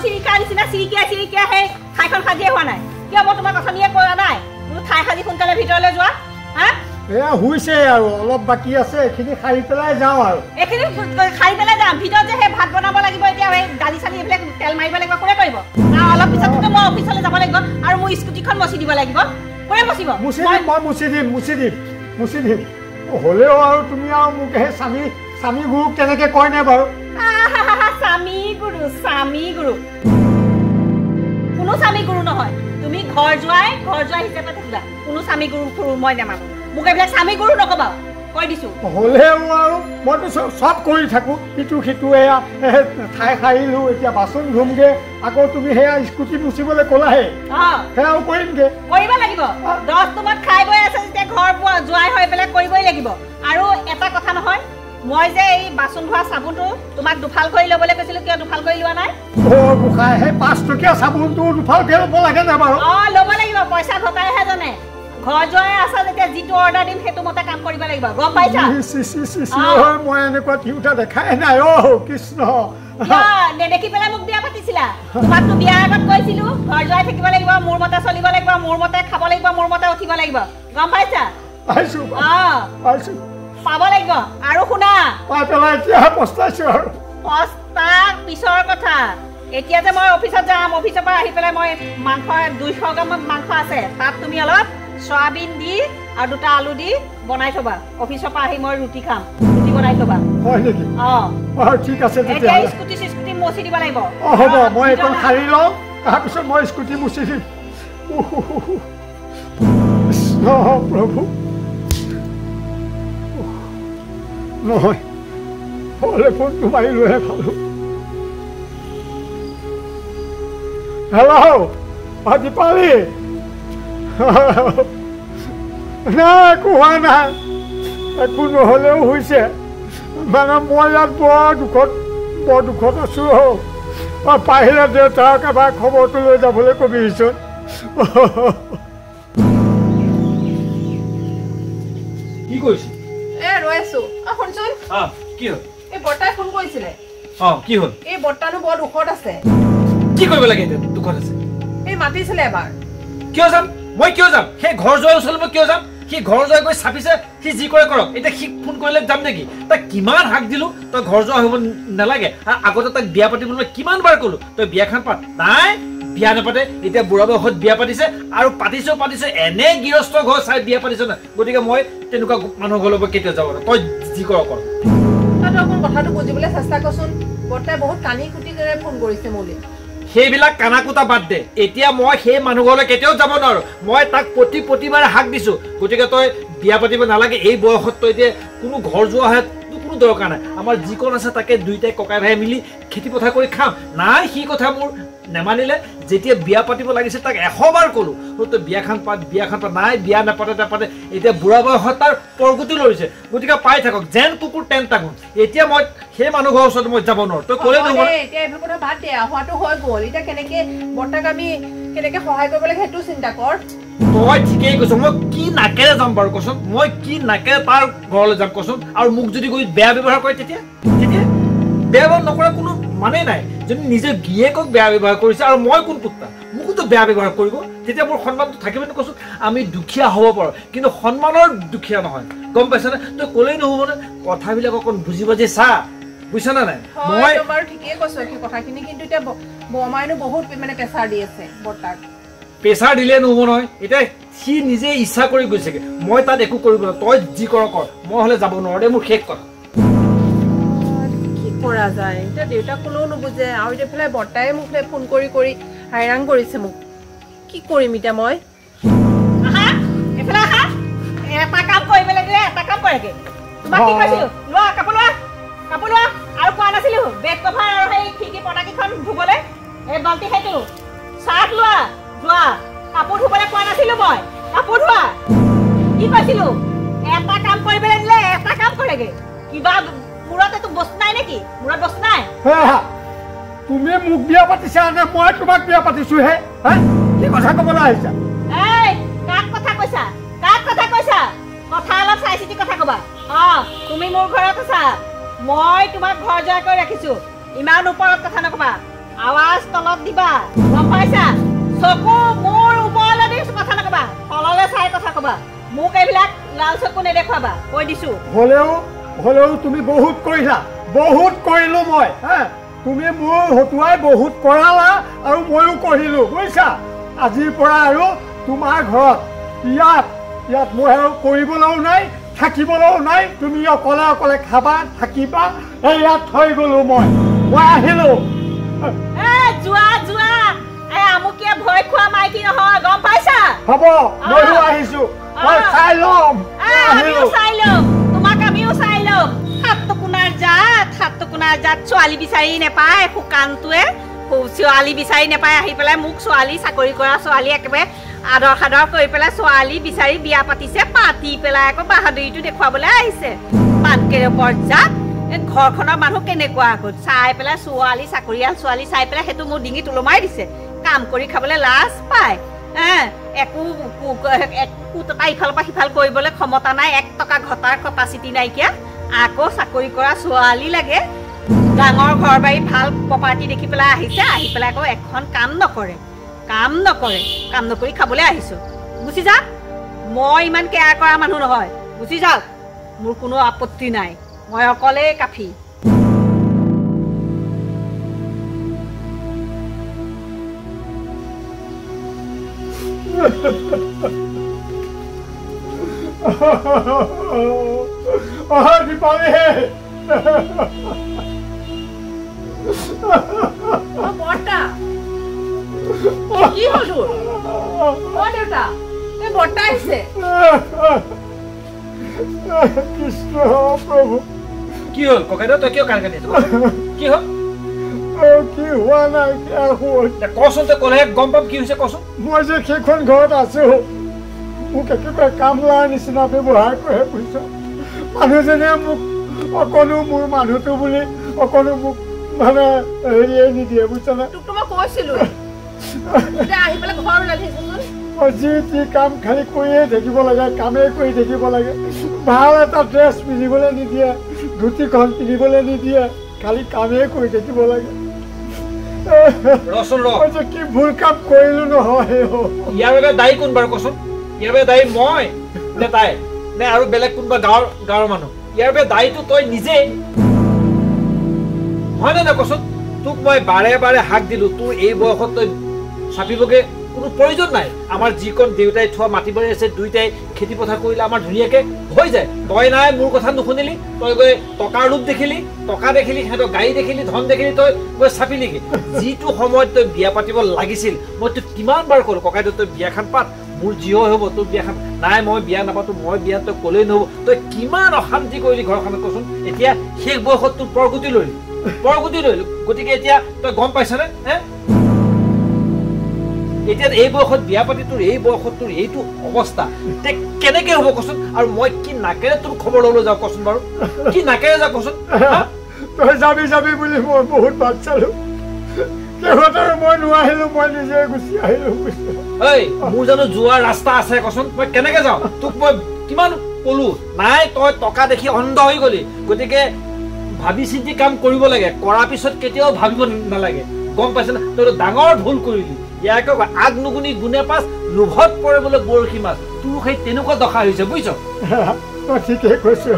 চিৰিকাৰ নিচিনা চিৰিকিয়া সেই ঠাইখন সাজিয়ে হোৱা নাই কিয় মই তোমাক অথনিয়ে কোৱা নাই মোৰ ঠাই সাজি সোনকালে ভিতৰলৈ যোৱা হা এয়া হৈছে আৰু অলপ বাকী আছে এইখিনি খাই পেলাই যাওঁ আৰু এইখিনি খাই পেলাই যাম ভিতৰত যে সেই ভাত বনাব লাগিব এতিয়া এই দালি চালি এইবিলাক তেল মাৰিব লাগিব কোনে কৰিব অলপ পিছততো মই অফিচলৈ যাব লাগিব আৰু মোৰ স্কুটিখন মচি দিব লাগিব কোনে মচিব মই মুচি দিম হ'লেও আৰু তুমি আৰু মোক সেই স্বামী গুৰুক তেনেকে কয় নে বাৰু স্বামী গুৰু কোনো স্বামী গুৰু নহয় তুমি ঘৰ যোৱাই হিচাপে থাকিবা কোনো স্বামী গুৰু মই নামানো মোক এইবিলাক স্বামী গুৰু নকবা কৈ দিছো হ'লেও আৰু মইতো চব কৰি থাকো ইটো সিটো এয়া ঠাই সাৰিলো এতিয়া বাচন ধুমগে আকৌ তুমি সেয়া স্কুটি মুচিবলৈ ক'লাহে সেয়াও কৰিমগে কৰিব লাগিব 10 তোমাক খাই বৈ আছে যেতিয়া ঘৰ যোৱাই হৈ পেলাই কৰিবই লাগিব আৰু এটা কথা নহয় মই যে এই বাচন ধোৱা চাবোনটো তোমাক দুফাল কৰি ল'বলৈ কৈছিলো কিয় দুফাল কৰি লোৱা নাই গোসাঁই সেই 5 টকীয়া চাবোনটো দুফালকে ল'ব লাগে নে বাৰু ল'ব লাগিব পইচা ঘটাইহে জানে ঘৰ যোৱাই আছা যেতিয়া যিটো অৰ্ডাৰ দিম সেইটো মতে কাম কৰিব লাগিব গম পাইছা মই এনেকুৱা তিউতা দেখাই নাই কৃষ্ণ নেদেখি পেলাই মোক বিয়া পাতিছিলা তোমাকতো বিয়াৰ আগত কৈছিলো ঘৰ যোৱাই থাকিব লাগিব মোৰ মতে চলিব লাগিব মোৰ মতে খাব লাগিব মোৰ মতে উঠিব লাগিব গম পাইছা পাইছো পাব লাগিব আৰু শুনা পাই পেলাই এতিয়া পস্তাইছো আৰু পস্তা পিছৰ কথা এতিয়া যে মই অফিচত যাম অফিচৰ পৰা আহি পেলাই মই মাংস 200 গ্ৰাম মাংস আছে তাত তুমি অলপ সয়াবিন দি আৰু 2টা আলু দি বনাই থবা অফিচৰ পৰা আহি মই ৰুটি খাম ৰুটি বনাই থবা হয় নেকি ঠিক আছে তেতিয়া স্কুটি মুচি দিব লাগিব হ'ব মই এখন খালি লওঁ তাৰপিছত মই স্কুটি মুচি দিম প্ৰভু নহয় হ'লে ফোনটো মাৰিলোহে ভালো হেল্ল' দীপালী নাই একো হোৱা নাই একো নহ'লেও হৈছে মানে মই ইয়াত বৰ দুখত আছো পাৰিলে দেউতাক এবাৰ খবৰটো লৈ যাবলৈ কবিচোন কি কৈছে ৰৈ আছো শুনচোন কি হ'ল এই বৰ্তাই ফোন কৰিছিলে কি হ'ল এই বৰ্তানো বৰ দুখত আছে কি কৰিব লাগে দুখত আছে এই মাতিছিলে এবাৰ কিয় যাম মই কিয় যাম সেই ঘৰ যোৱাৰ ওচৰলৈ মই কিয় যাম সি ঘৰ যোৱা গৈ চাপিছে সি যি কৰে কৰক এতিয়া সি ফোন কৰিলে যাম নেকি তাক কিমান হাক দিলো তই ঘৰ যোৱা হ'ব নালাগে আগতে তাক বিয়া পাতিবলৈ কিমান বাৰ ক'লো তই বিয়াখন পাত নাই বিয়া নাপাতে এতিয়া বুঢ়া বয়সত বিয়া পাতিছে আৰু পাতিছে এনে গৃহস্থ ঘৰ চাই বিয়া পাতিছে না গতিকে মই তেনেকুৱা মানুহ ঘৰলৈ কেতিয়া যাব তই যি কৰ কৰ তই অকণ কথাটো বুজিবলৈ চেষ্টা কৰচোন বৰ্তাই বহুত কানি কুটি কৰি ফোন কৰিছে মোলৈ সেইবিলাক কানাকুটা বাদ দে এতিয়া মই সেই মানুহ ঘৰলৈ কেতিয়াও যাব নোৱাৰো মই তাক প্ৰতিবাৰে হাক দিছো গতিকে তই বিয়া পাতিব নালাগে এই বয়সত তই এতিয়া কোনো ঘৰ যোৱা কোনো দৰকাৰ নাই আমাৰ যিকণ আছে তাকে দুইটাই ককাই ভাই মিলি খেতি পথাৰ কৰি খাম নাই সি কথা মোৰ নেমানিলে যেতিয়া বিয়া পাতিব লাগিছে তাক 100 বাৰ ক'লো তই বিয়াখন পাত নাই বিয়া নাপাতে এতিয়া বুঢ়া বয়সত তাৰ পৰগতি লৈছে গতিকে পাই থাকক যেন কুকুৰ তেন টাঙোন এতিয়া মই সেই মানুহ ঘৰৰ ওচৰত মই যাব নোৱাৰো তই ক'লে নহ'ব এতিয়া এইবোৰ কথা বাদ দে হোৱাটো হৈ গ'ল এতিয়া কেনেকে বৰ্তাক আমি কেনেকে সহায় কৰিব লাগে সেইটো চিন্তা কৰ তই ঠিকেই কৈছ মই কি নাকেৰে যাম বাৰু কচোন মই কি নাকেৰে তাৰ ঘৰলৈ যাম কচোন আৰু মোক যদি গৈ বেয়া ব্যৱহাৰ কৰে তেতিয়া বেয়া ব্যৱহাৰ নকৰা কোনো মানে নাই যদি নিজে গিয়েকক বেয়া ব্যৱহাৰ কৰিছে আৰু মই কোন কুত্তা মোকোতো বেয়া ব্যৱহাৰ কৰিব তেতিয়া মোৰ সন্মানটো থাকিবনে কচোন আমি দুখীয়া হ'ব পাৰোঁ কিন্তু সন্মানৰ দুখীয়া নহয় গম পাইছনে তই ক'লেই নহ'বনে কথাবিলাক অকণ বুজি বাজি চা বুজিছ না নাই মই তোমাৰ ঠিকেই কৈছো এই কথাখিনি কিন্তু এতিয়া বমাইনো বহুত মানে প্ৰেছাৰ দি আছে বৰ্তাক প্ৰেছাৰ দিলে নহ'ব নহয় এতিয়া সি নিজে ইচ্ছা কৰি গৈছেগে মই তাত একো কৰিব নোৱাৰো তই যি কৰ মই হ'লে যাব নোৱাৰো দেই মোৰ শেষ কথা কৰা যায় এতিয়া দেউতাক কোনেও নুবুজে আৰু এইফালে বৰ্তাই মোক ফোন কৰি হাইৰাং কৰিছে মোক কি কৰিম এতিয়া মই এটা কাম কৰিব লাগিলে এটা কাম কৰেগে তোমাক কি কৈছিলো লোৱা কাপোৰ লোৱা আৰু কোৱা নাছিলো বেড কভাৰ আৰু সেই খিৰিকী পৰ্দাকেইখন ধুবলৈ এই বাল্টি সেইটো চাৰ্ট যোৱা কাপোৰ ধুবলৈ কোৱা নাছিলো মই কাপোৰ ধোৱা কি কৈছিলো এটা কাম কৰিবলৈ দিলে এটা কাম কৰেগে কিবা মূৰত এইটো বস্তু নাই নেকি মূৰত বস্তু নাই তুমি মোক বিয়া পাতিছা নে মই তোমাক বিয়া পাতিছো হে কি কথা ক'বলৈ আহিছা কাক কথা কৈছা কথা অলপ চাই চিতি কথা ক'বা তুমি মোৰ ঘৰত আছা মই তোমাক ঘৰ যোৱা কৰি ৰাখিছো ইমান ওপৰত কথা নকবা আৱাজ তলত দিবা গম পাইছা চকু মোৰ ওপৰলৈ দি কথা নকবা তললৈ চাই কথা কবা মোক এইবিলাক লাল চকু নেদেখুৱাবা কৈ দিছো হলেও তুমি বহুত কৰিলা বহুত কৰিলো মই তুমি মোৰ হতুৱাই বহুত কৰালা আৰু ময়ো কৰিলো বুজিছা আজিৰ পৰা আৰু তোমাৰ ঘৰত ইয়াত মই আৰু কৰিবলৈও নাই থাকিবলৈও নাই তুমি অকলে অকলে খাবা থাকিবা ইয়াত থৈ গলো মই আহিলো যোৱা আমুকিয়ে ভয় খোৱা মাইকী নহয় গম পাইছা হ'ব ময়ো আহিছো মই চাই ল'ম তোমাক আমিও চাই ল'ম হাতটোকুনাৰ জাত ছোৱালী বিচাৰি নেপায় শুকানটোৱে ছোৱালী বিচাৰি নেপায় আহি পেলাই মোক ছোৱালী চাকৰি কৰা ছোৱালী একেবাৰে আদৰ সাদৰ কৰি পেলাই ছোৱালী বিচাৰি বিয়া পাতিছে পাতি পেলাই আকৌ বাহাদুৰিটো দেখুৱাবলৈ আহিছে পানকেৰে পৰ্যাত ঘৰখনৰ মানুহ কেনেকুৱা আকৌ চাই পেলাই ছোৱালী চাকৰিয়াল ছোৱালী চাই পেলাই সেইটো মোৰ ডিঙিত ওলমাই দিছে কাম কৰি খাবলৈ লাজ পায় একো ইফালৰ পৰা সিফাল কৰিবলৈ ক্ষমতা নাই 1 টকা ঘটাৰ কেপাচিটি নাইকিয়া আকৌ চাকৰি কৰা ছোৱালী লাগে ডাঙৰ ঘৰ বাৰী ভাল প্ৰপাৰ্টি দেখি পেলাই আহিছে আহি পেলাই আকৌ এখন কাম নকৰি খাবলৈ আহিছো গুচি যাওক মই ইমান কেয়াৰ কৰা মানুহ নহয় গুচি যাওক মোৰ কোনো আপত্তি নাই মই অকলেই কাফি দীপালি বৰ্তা কি হ'ল দেউতা বৰ্তা আহিছে কৃষ্ণ প্ৰভু কি হ'ল ককাইদেউ তই কিয় কাণ কাটি কি হ'ল কি হোৱা নাই কচোন তই ক'লেহে গম পাম কি হৈছে কচোন মই যে সেইখন ঘৰত আছো মোক একেবাৰে কামলাৰ নিচিনা ব্যৱহাৰ কৰে বুজিছ মানুহজনে মোক অকণো মোৰ মানুহটো বুলি অকণো মোক মানে হেৰিয়ে নিদিয়ে বুজিছনে তোক মই কৈছিলো আহি পেলাই ঘৰ ওলাইছোন যি কাম খালি কৰিয়ে থাকিব লাগে কামেই কৰি থাকিব লাগে ভাল এটা ড্ৰেছ পিন্ধিবলৈ নিদিয়ে ধুতিখন পিন্ধিবলৈ নিদিয়ে খালি কামেই কৰি থাকিব লাগে কি ভুল কাম কৰিলো নহয় ইয়াৰ বাবে দায়ী কোন বাৰু কচোন ইয়াৰ বাবে দায়ী মই নে তাই নে আৰু বেলেগ কোনোবা গাঁৱৰ মানুহ ইয়াৰ বাবে দায়ীটো তই নিজেই হয় নে কচোন তোক মই বাৰে বাৰে হাক দিলো তোৰ এই বয়সত তই চাপিবগে কোনো প্ৰয়োজন নাই আমাৰ যিকণ দেউতাই থোৱা মাটি বাৰী আছে দুইটাই খেতি পথাৰ কৰিলে আমাৰ ধুনীয়াকে হৈ যায় তই নাই মোৰ কথা নুশুনিলি তই গৈ টকাৰ ৰূপ দেখিলি সিহঁতক গাড়ী দেখিলি ধন দেখিলি তই গৈ চাপিলিগে যিটো সময়ত তই বিয়া পাতিব লাগিছিল মই তোক কিমান বাৰ ক'লো ককাইদেউ তই বিয়াখন পাত মোৰ যি হ'ব তোৰ বিয়াখন নাই মই বিয়া নাপাতো মই বিয়া তই ক'লেই নহ'ব তই কিমান অশান্তি কৰিলি ঘৰখনত কচোন এতিয়া শেষ বয়সত তোৰ পৰগতি লৈলি গতিকে এতিয়া তই গম পাইছনে এতিয়া এই বয়সত বিয়া পাতি তোৰ এই বয়সত তোৰ এইটো অৱস্থা কেনেকে হ'ব কচোন আৰু মই কি নাকেৰে তোৰ খবৰ ল'বলৈ যাওঁ কচোন বাৰু কি নাকেৰে যাওঁ কচোন তই যাবি বুলি মই বহুত বাট চালো মই নোৱাৰিলো মই নিজে গুচি আহিলো মোৰ জানো যোৱাৰ ৰাস্তা আছে কচোন মই কেনেকে যাওঁ তোক মই কিমান কলো নাই তই টকা দেখি অন্ধ হৈ গলি গতিকে ভাবি চিন্তি কাম কৰিব লাগে কৰাৰ পিছত কেতিয়াও ভাবিব নালাগে গম পাইছ না তই ডাঙৰ ভুল কৰিলি ইয়াকে আগ নুগুনি গুণে পাছ লোভত পৰে বোলে বৰশী মাছ তোৰ সেই তেনেকুৱা দশা হৈছে বুজিছ ঠিকেই কৈছো